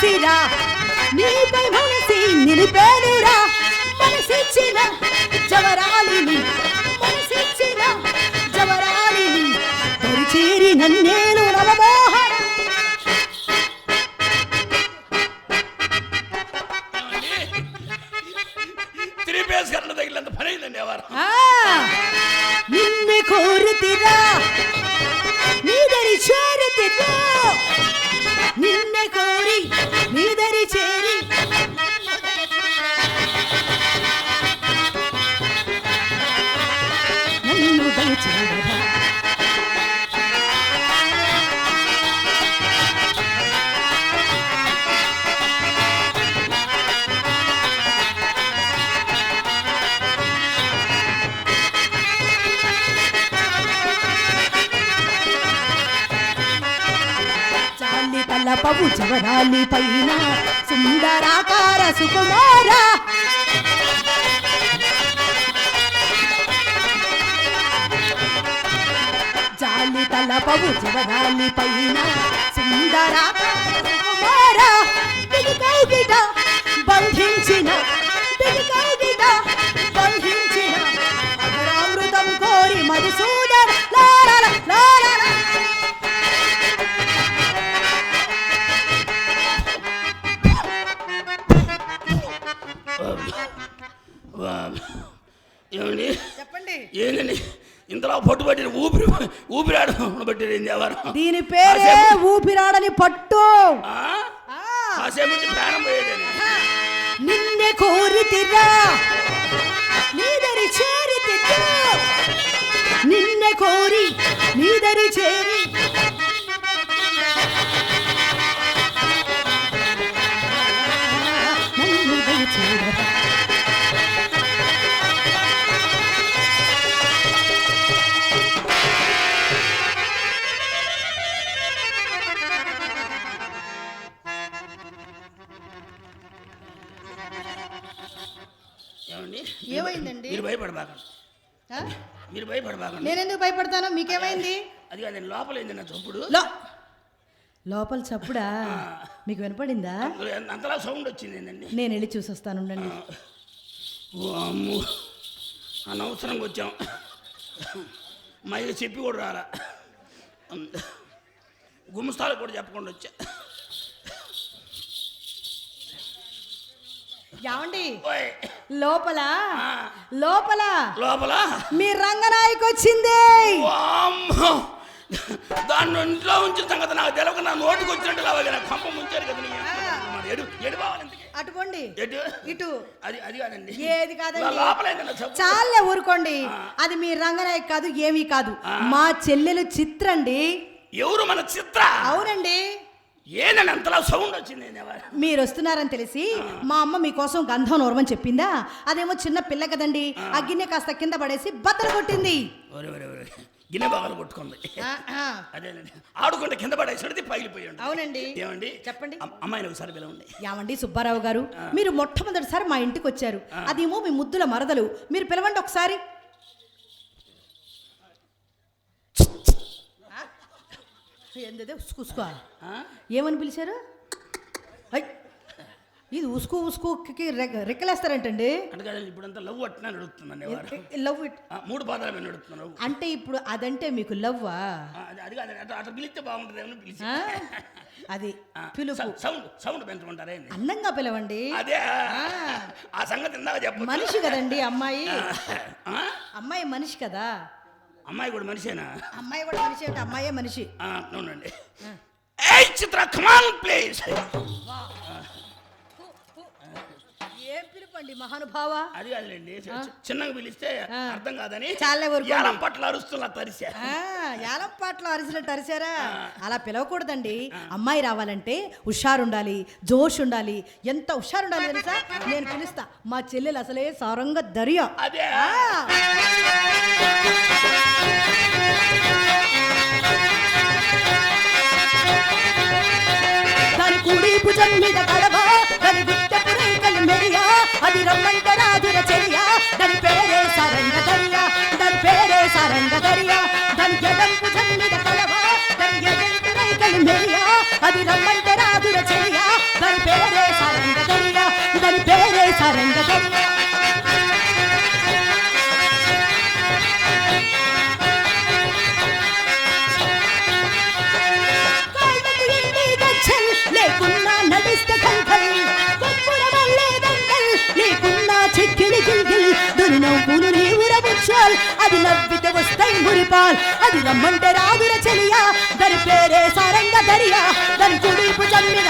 తెలిసిరా నీపై మనసి నిలిపేనురా మనసిచ్చిన జవరాలిని మనసిచ్చిన జవరాలిని దరిచేరి నన్నేను నవమోహన నిన్నే కోరుతిరా నీదరి చేరుతిరా నిన్నే కోరి నీదరి చేరి నన్ను దయచేయరా తలపవు జవరాలి పైన సుందరాకార సుకుమార జాలి తలపవు జవరాలి పైన సుందరాకార సుకుమార పిడికౌగిట బంధించిన పిడికౌగిట బంధించిన అమరామృతం కోరి మధుసూదన లాల లాల ఏమండి చెప్పండి ఏంటండి ఇంతలో పట్టుబట్టిన ఊపిరాడు బట్టింది ఎవరు దీని పేరే ఊపిరాడని పట్టు కాసేపు ప్రాణం పోయేదని నిన్నే కోరితిరా నీదరి చేరితిరా నిన్నే కోరి నీదరి చేరి నన్ను దయచేయరా ఏమైందండి మీరు భయపడబాకండి మీరు భయపడబాకండి నేనెందుకు భయపడతాను మీకేమైంది అది కాదు లోపల ఏంది నా చప్పుడు లోపల చప్పుడా మీకు వినపడిందా అంతలా సౌండ్ వచ్చింది ఏంటండి నేను వెళ్ళి చూసి వస్తాను ఉండండి అమ్ము అనవసరంగా వచ్చాం మా ఇది చెప్పి కూడా రాలా గుమ్మస్తాలకు కూడా చెప్పకుండా వచ్చా ఏమండి లోపల లోపల లోపల మీ రంగనాయకు వచ్చింది దాన్ని ఇంట్లో ఉంచిన సంగతి నాకు తెలియక నా నోటికి వచ్చినట్టు రావాలి నాకు కంప ముంచారు కదా ఎడు అటుకోండి ఇటు అది అది కాదండి ఏది కాదండి లోపల చాలే ఊరుకోండి అది మీ రంగనాయకు కాదు ఏమీ కాదు మా చెల్లెలు చిత్రండి ఎవరు మన చిత్ర అవునండి ఏనని అంతలా సౌండ్ వచ్చింది మీరు వస్తున్నారని తెలిసి మా అమ్మ మీకోసం గంధం నోరమని చెప్పిందా అదేమో చిన్న పిల్ల కదండి ఆ గిన్నె కాస్త కింద పడేసి బద్దలు కొట్టింది గిన్నె బాగాలు కొట్టుకుంది అదేనండి ఆడుకుంటే కింద పడేసి పగిలిపోయాడు అవునండి ఏమండి చెప్పండి అమ్మాయిని ఒకసారి పిలవండి ఏమండి సుబ్బారావు గారు మీరు మొట్టమొదటిసారి మా ఇంటికి వచ్చారు అదేమో మీ ముద్దుల మరదలు మీరు పిలవండి ఒకసారి ఏందే ఉసుకుసుకో ఏమని పిలిచారు ఇది ఉసుకు ఉసుకుకి రెక్కలేస్తారంటండి అంటే ఇప్పుడంతా లవ్ అట్లా నడుస్తుందండి లవ్ ఇట్ 3 పాదాల మీద నడుస్తున్నావు అంటే ఇప్పుడు అదంటే మీకు లవ్వా అది కాదు అట్లా పిలిస్తే బాగుంటుంది ఏమని పిలిచి అది పిలుపు సౌండ్ పెంచుకుంటారే అందంగా పిలవండి అదే ఆ సంగతి ఇందాక చెప్పు మనిషి కదండి అమ్మాయి అమ్మాయి మనిషి కదా అమ్మాయి కూడా మనిషేనా అమ్మాయి కూడా మనిషి అంటే అమ్మాయే మనిషి అవునండి ఏయ్ చిత్ర కమాన్ ప్లీజ్ ఏం పిలుపండి మహానుభావ అది కాదులేండి చిన్నగా పిలిస్తే అర్థం కాదని చాలా వరకు యాలం పట్ల అరుస్తున్నా తరిసా యాలం పట్ల అరిసినట్టు అరిసారా అలా పిలవకూడదండి అమ్మాయి రావాలంటే హుషారుండాలి జోష్ ఉండాలి ఎంత హుషారుండాలి తెలుసా నేను పిలుస్తా మా చెల్లెలు అసలే సారంగ దర్యా అదే దాని కుడి భుజం మీద కడవ దాని గుట్టపు రేఖలు మెరియా అది రమ్మంట రాజుల చెరియా దాని పేరే సారంగ దర్యా దాని పేరే సారంగ దర్యా దాని ఎడం భుజం మీద కడవ దాని ఎడంటి రేఖలు మెరియా అది రమ్మంట రాజుల చెరియా దాని దరియా లేకున్నా నడిస్తే కంకల్ కొప్పుల వల్లే దండల్ లేకున్నా చెక్కిలి గిల్గిల్ దొరి నవ్వులు నీ ఉరబుచ్చాల్ అది నవ్వితే వస్తాయి మురిపాల్ అది రమ్మంటే రాదుర చెలియా దాని పేరే సారంగ దరియా దాని కుడి భుజం మీద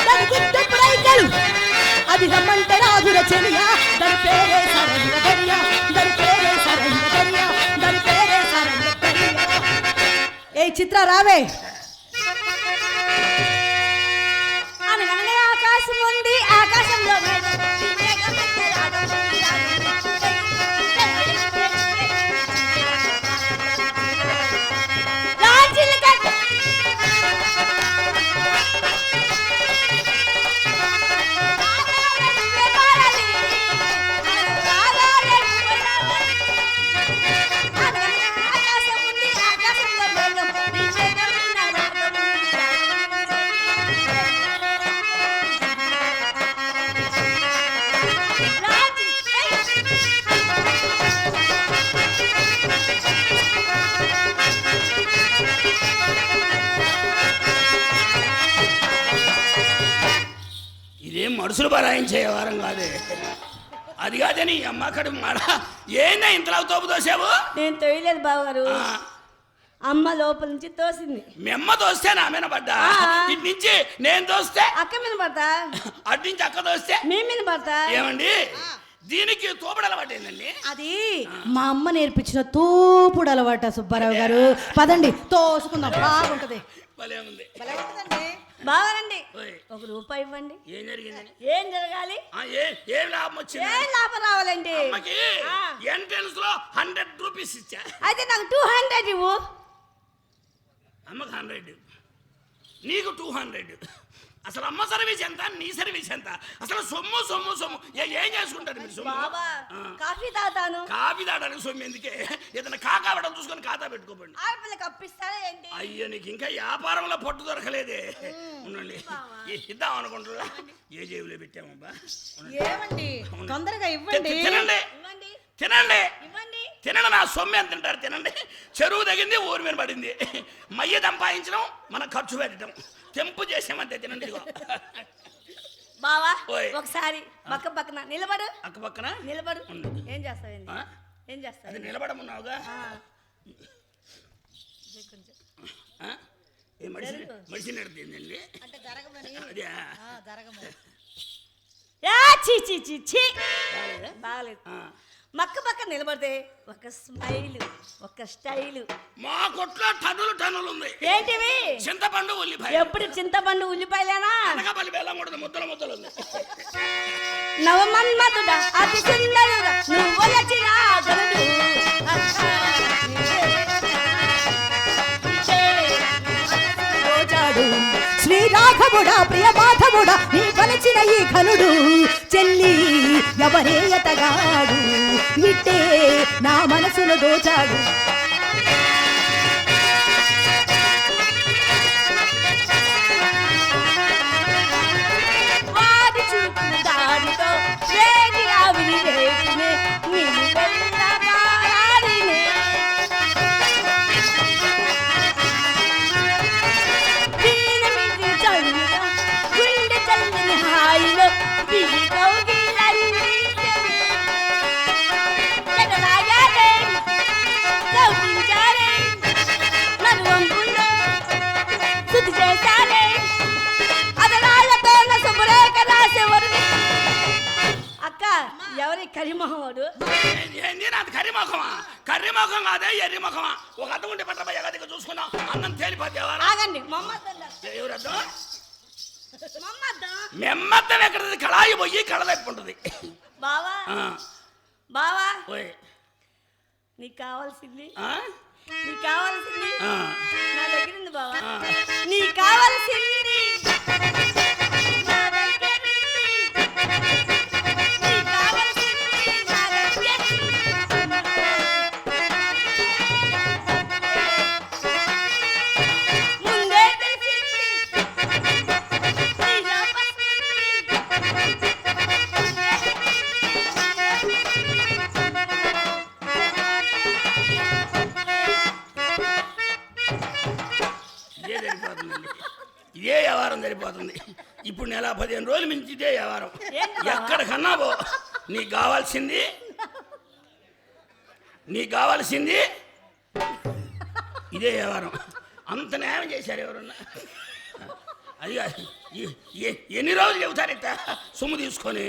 దాని గుట్టపు రైకలు అది రమ్మంటే రాదుర చెలియా దాని పేరే సారంగ దరియా దాని పేరే సారంగ దరియా దాని పేరే సారంగ దరియా. ఏ చిత్ర రావే. ఆకాశం ఉంది ఆకాశంలో ఇదేం మనుషులు బరాయించే వారం కాదే. అది కాదని అమ్మ కడుపు మాడ ఏందా ఇంతలా తోపు తోసావు? నేను తోయలేదు బావగారు, అమ్మ లోపల నుంచి తోసింది. మీ అమ్మ తోస్తే నా మీద పడ్డా, ఇటు నుంచి నేను తోస్తే అక్క మీద పడతా, అటు నుంచి అక్క తోస్తే మీ మీద పడతా. ఏమండి దీనికి తోపుడు అలవాటు ఏందండి? అది మా అమ్మ నేర్పించిన తోపుడు అలవాట సుబ్బారావు గారు. పదండి తోసుకుందాం, బాగుంటది. బాగానండి, ఒక రూపాయి ఇవ్వండి. ఏం జరిగింది? ఏం జరగాలి? ఏం లాభం వచ్చింది? ఏం లాభం రావాలండి? ఎంట్రన్స్ లో 100 రూపీస్ ఇచ్చా. అయితే నాకు 200 ఇవ్వు. అమ్మకి 100, నీకు 200. అసలు అమ్మ సర్వీస్ ఎంత, నీ సర్వీస్ ఎంత? అసలు సొమ్ము సొమ్ము సొమ్ము ఏం చేసుకుంటారు మీరు? సొమ్ము కాఫీ తాగుతాను. కాఫీ తాగడానికి సొమ్ము ఎందుకే? ఏదైనా కాకావడం చూసుకొని ఖాతా పెట్టుకోండి. ఆడపిల్లకి అప్పిస్తారా ఏంటి? అయ్యో నీకు ఇంకా వ్యాపారంలో పట్టు దొరకలేదే. ఉండండి, ఇద్దాం అనుకుంటున్నా. ఏ జేబులో పెట్టామబ్బా? ఏమండి తొందరగా ఇవ్వండి. తినండి తినండి తినండి. నా సొమ్ము ఎంత తింటారు? తినండి. చెరువు తగింది, ఊరి మీద పడింది. మయ్య సంపాదించడం, మనం ఖర్చు పెట్టడం, తెంపు చేసామంతే. తినండి. బావా ఒకసారి పక్క పక్కన నిలబడు. అక్క పక్కన నిలబడు. ఏం చేస్తావు? ఏం చేస్తావు? అది నిలబడమున్నావుగా. మనిషి నడిపిందండి అంటే జరగమని. అదే జరగమని. బాగలేదు. మక్క పక్క నిలబడితే ఒక స్మైల్, ఒక స్టైల్. మా కొట్లో టన్నులు ఉంది. ఏంటివి? చింతపండు ఉల్లిపాయ. ఎప్పుడు చింతపండు ఉల్లిపాయలేనా? అనకాపల్లి బెల్లం కూడా ముద్దలు ఉంది. నవమన్మధుడా అతి సుందరుడా నువ్వు వచ్చినా గరుడు శ్రీరాఘవుడా ప్రియ మాధవుడా నీ పలిచిన ఈ ఘనుడు చెల్లి ఎవరే ఎతగాడు ఇట్టే నా మనసును దోచాడు. వాడి చూపు దాడితో వేడి ఆవిరి రేటినే నీళ్ళు వెళ్ళగారినే వీణ మీద చల్లుగా గుండె చల్లని హాయిలో బిగి కౌగిళ్ళన్నీ జగలాగారే కౌగించారే నన్ను వంపుల్లో శుద్ధి చేశారే అదనాలతో నా శుభ్రేఖ రాసేవారు. అక్క ఎవరి కరిమొహం వాడు? నాది కర్రీముఖమా? కర్రీముఖం కాదే, ఎర్రిముఖమా. ఒక అద్దం ఉంటే పట్టబోయే గదిగా చూసుకున్నాం. అన్నం తేలిపోతేవా? ఆగండి. ఎవరద్దం? మమ్మద్దం. మెమ్మద్దం ఎక్కడది? కళాయి పోయి కళ తప్పుంటుంది. బావా బావా ఓయ్ నీకు కావాల్సింది ఆ? నీకు కావాల్సింది నా దగ్గర ఉంది బావా. నీకు కావాల్సింది నా దగ్గర ఉంది. నీకు కావాల్సింది నా దగ్గర ఉంది. ముందే తెలిసింది నీ లోపల ఉంది. సరిపోతుందండి, ఇదే వ్యవహారం సరిపోతుంది. ఇప్పుడు నెల 15 రోజులు మించి ఇదే వ్యవహారం. ఎక్కడికన్నా పో, నీకు కావాల్సింది ఇదే వ్యవహారం. అంత న్యాయం చేశారు ఎవరన్నా. అది ఎన్ని రోజులు చెబుతారు ఇట్ట సొమ్ము తీసుకొని.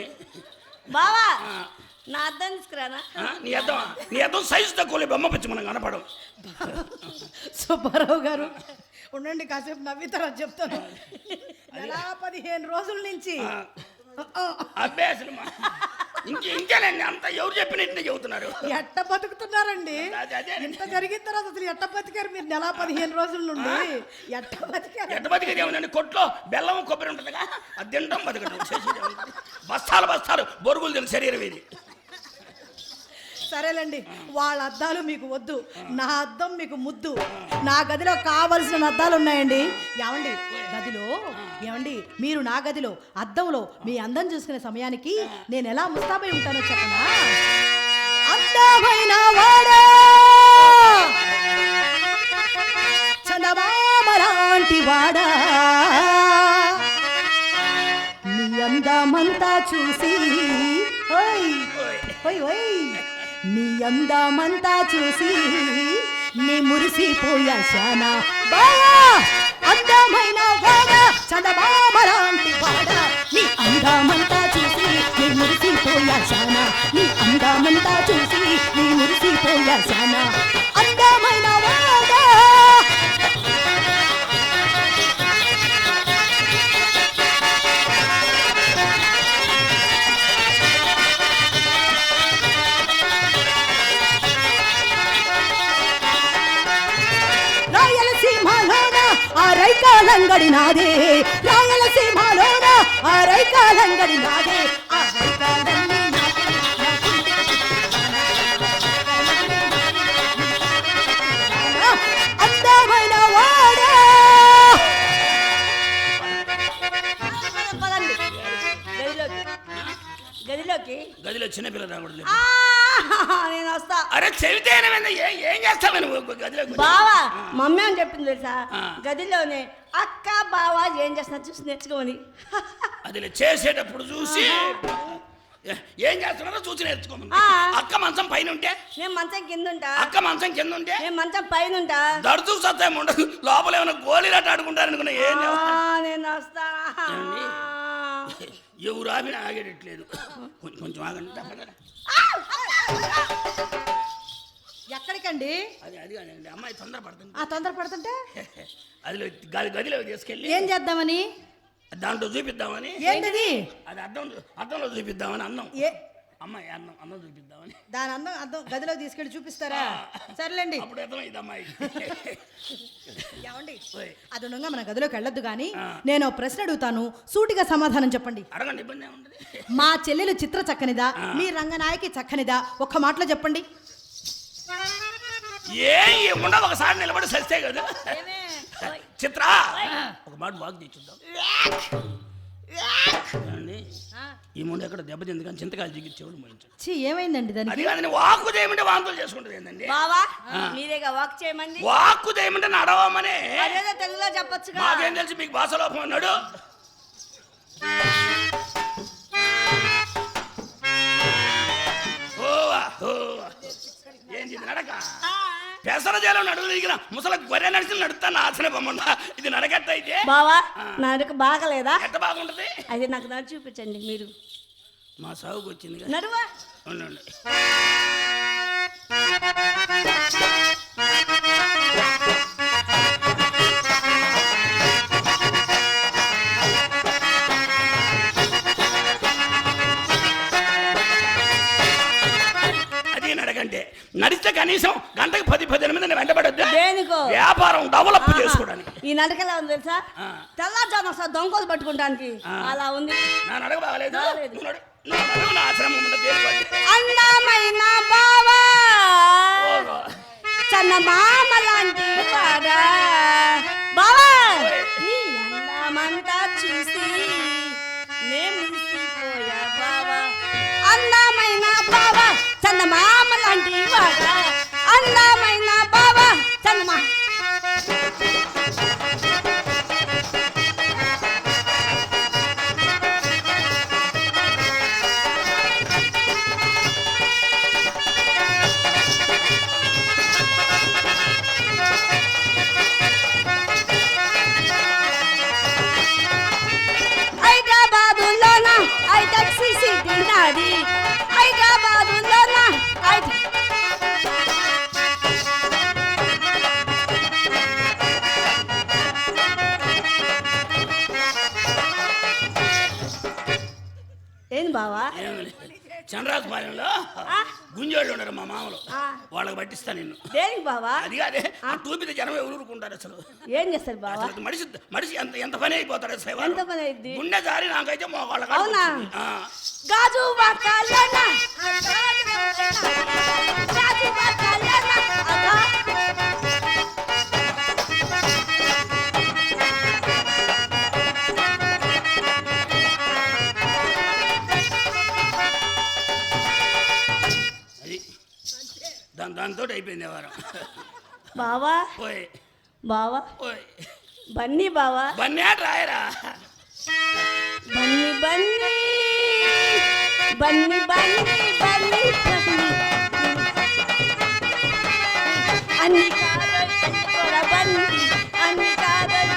బావా నా అద్దం తీసుకురానా? నీ అద్దం సైజు తక్కువ, బొమ్మ పిచ్చి మనం కనపడం. సుబ్బారావు గారు ఉండండి, కాసేపు నవ్వుతారా చెప్తాను. నెల 15 రోజుల నుంచి అభ్యాసం ఇంకేనండి, అంత ఎవరు చెప్పినట్టు చెబుతున్నారు. ఎట్ట బతుకుతున్నారండి? ఇంత జరిగిన తర్వాత అసలు ఎట్ట బతికారు మీరు నెల 15 రోజుల నుండి? ఎట్ట బతికేది ఏమన్నా, కొట్లో బెల్లం కొబ్బరి ఉంటుందిగా, అది తింటాం బతకడం. బస్తాలు బొరుగులు తిన శరీరం ఇది. సరేలేండి, వాళ్ళ అద్దాలు మీకు వద్దు, నా అద్దం మీకు ముద్దు. నా గదిలో కావలసిన అద్దాలు ఉన్నాయండి. ఏమండి మీరు నా గదిలో అద్దంలో మీ అందం చూసుకునే సమయానికి నేను ఎలా ముస్తాబై ఉంటానో చెప్పనా? అందమైన వాడా, చందమామ లాంటి వాడా, నీ అందమంతా చూసి నీ అందమంతా చూసి నీ మురిసిపోయా శానా. బావా అందమైన వాడా, చందమామ లాంటి వాడా, నీ అందమంతా చూసి నీ మురిసిపోయా శానా. నీ అందమంతా చూసి నీ మురిసిపోయా శానా. అందమైన వాడా, రైకాలంగడి నాదే, రాయలసీమలోన ఆ రైకాలంగడి నాదే. అందమైన వాడా. గదిలో చిన్నపిల్ల రాకూడదు. నేను వస్తా. అరే చెబితే ఏం చేస్తావు నువ్వు గదిలో? బావా మమ్మీ అని చెప్పింది తెలుసా, గదిలోనే అక్క బావా ఏం చేస్తున్నా చూసి నేర్చుకోమని. అది చేసేటప్పుడు చూసి ఏం చేస్తున్నారో చూసి నేర్చుకోమని. అక్క మంచం పైన ఉంటే నేను మంచం కింద ఉంటా, అక్క మంచం కింద ఉంటే నేను మంచం పైన ఉంటా. దడుచు సత్యం ఉండదు, లోపల ఏమైనా గోళీలాట ఆడుకుంటారనుకున్నా. ఏం నేను వస్తా. ఎవరు ఆపినా ఆగేటట్లేదు, కొంచెం ఆగండి. ఎక్కడికండి? అది కాదండి, అమ్మాయి తొందరపడుతుంటే అదిలో గదిలో తీసుకెళ్ళి ఏం చేద్దామని, దాంట్లో చూపిద్దామని. ఏంటది? అది అద్దంలో చూపిద్దామని. అమ్మాయి అన్నం చూపిద్దామని. దాని అద్దం గదిలో తీసుకెళ్ళి చూపిస్తారా? సర్లేండి, అప్పుడు అర్థం ఇది అమ్మాయి. ఏమండి అది ఉండగా మన గదిలోకి వెళ్ళొద్దు కానీ నేను ప్రశ్న అడుగుతాను, సూటిగా సమాధానం చెప్పండి. అడగండి, ఇబ్బంది ఏముంది. మా చెల్లెలు చిత్ర చక్కనిదా, మీ రంగనాయకి చక్కనిదా? ఒక్క మాటలో చెప్పండి. ఏముండ ఒకసారి నిలబడి సస్తే కదా. చిత్ర ఒక మాట వాక్ తెచ్చుద్దాం. ఈ ముందు ఎక్కడ దెబ్బతింది కానీ చింతకాయలు జిగిచ్చేవాడు మోయించాడు. ఏమైందండి దానికి? అది కాదని వాక్కు చేయమంటే వాంతులు చేసుకుంటుంది ఏంటండి? బావా మీరేగా వాక్ చేయమంది. వాక్కు చేయమంటే నడవమనే. అదేదో తెలుగులో చెప్పొచ్చు. మాకేం తెలుసు మీకు భాష లోపం అన్నాడు. ఏంటి నడక? పెసర జలం నడువు దిగిన ముసల గొర్రె నడిచి నడుస్తాను ఆసన బొమ్మ. ఇది నడకట్ట అయితే బావా నడక బాగలేదా? ఎట్ట బాగుంటది? అది నాకు నడు చూపించండి మీరు. మా సాగుకు వచ్చింది నడువా. ఉండండి. నడిస్తే కనీసం గంటకు 10-15 మంది వెంటబడద్దు. వ్యాపారం డెవలప్ చేసుకోవడానికి. ఈ నడకలా ఉంది తెలుసా, తెల్లారుజాము వస్తా దొంగలు పట్టుకుంటానికి అలా ఉంది. నా నడక బాగలేదు. అందమైన బావా చందమామ లాంటి వాడా, బావా నీ అందమంతా చూసి నేను మురిసిపోయా బావా. అందమైన బావా చందమామ లాంటి వాడా, అందమైన బావా చందమా. నాది హైదరాబాదులోన ఏంది బావా చంద్రాజపాలెంలో గుంజోళ్ళు ఉన్నారు మా మామలు, వాళ్ళకి పట్టిస్తా నిన్ను. దేనికి బావా? అది కాదే ఆ టూపితే జనం ఊరుకుంటారు అసలు. ఏం చేస్తారు బావా? అసలు మనిషి మనిషి ఎంత ఎంత పని అయిపోతాడు అసలు. ఎంత పని అయింది? గుండె జారి నాకైతే వాళ్ళ అవునా? గాజు వాకాలన గాజు వాకాలన అగా దాంతో అయిపోయింది వారం. బావా ఓయ్ బావా ఓయ్ బన్నీ బావా బన్నీ రాయరా బన్నీ బన్నీ బన్నీ బన్నీ బన్నీ బన్నీ అన్ని కాదోయ్ కూడా బన్నీ అన్ని కాదోయ్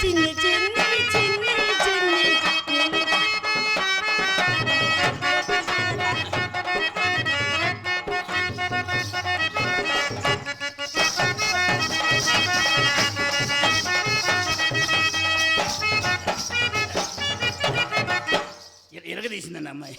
చిన్ని చిన్ని చిన్ని చిన్ని ఇరగదీసిందండి అమ్మాయి.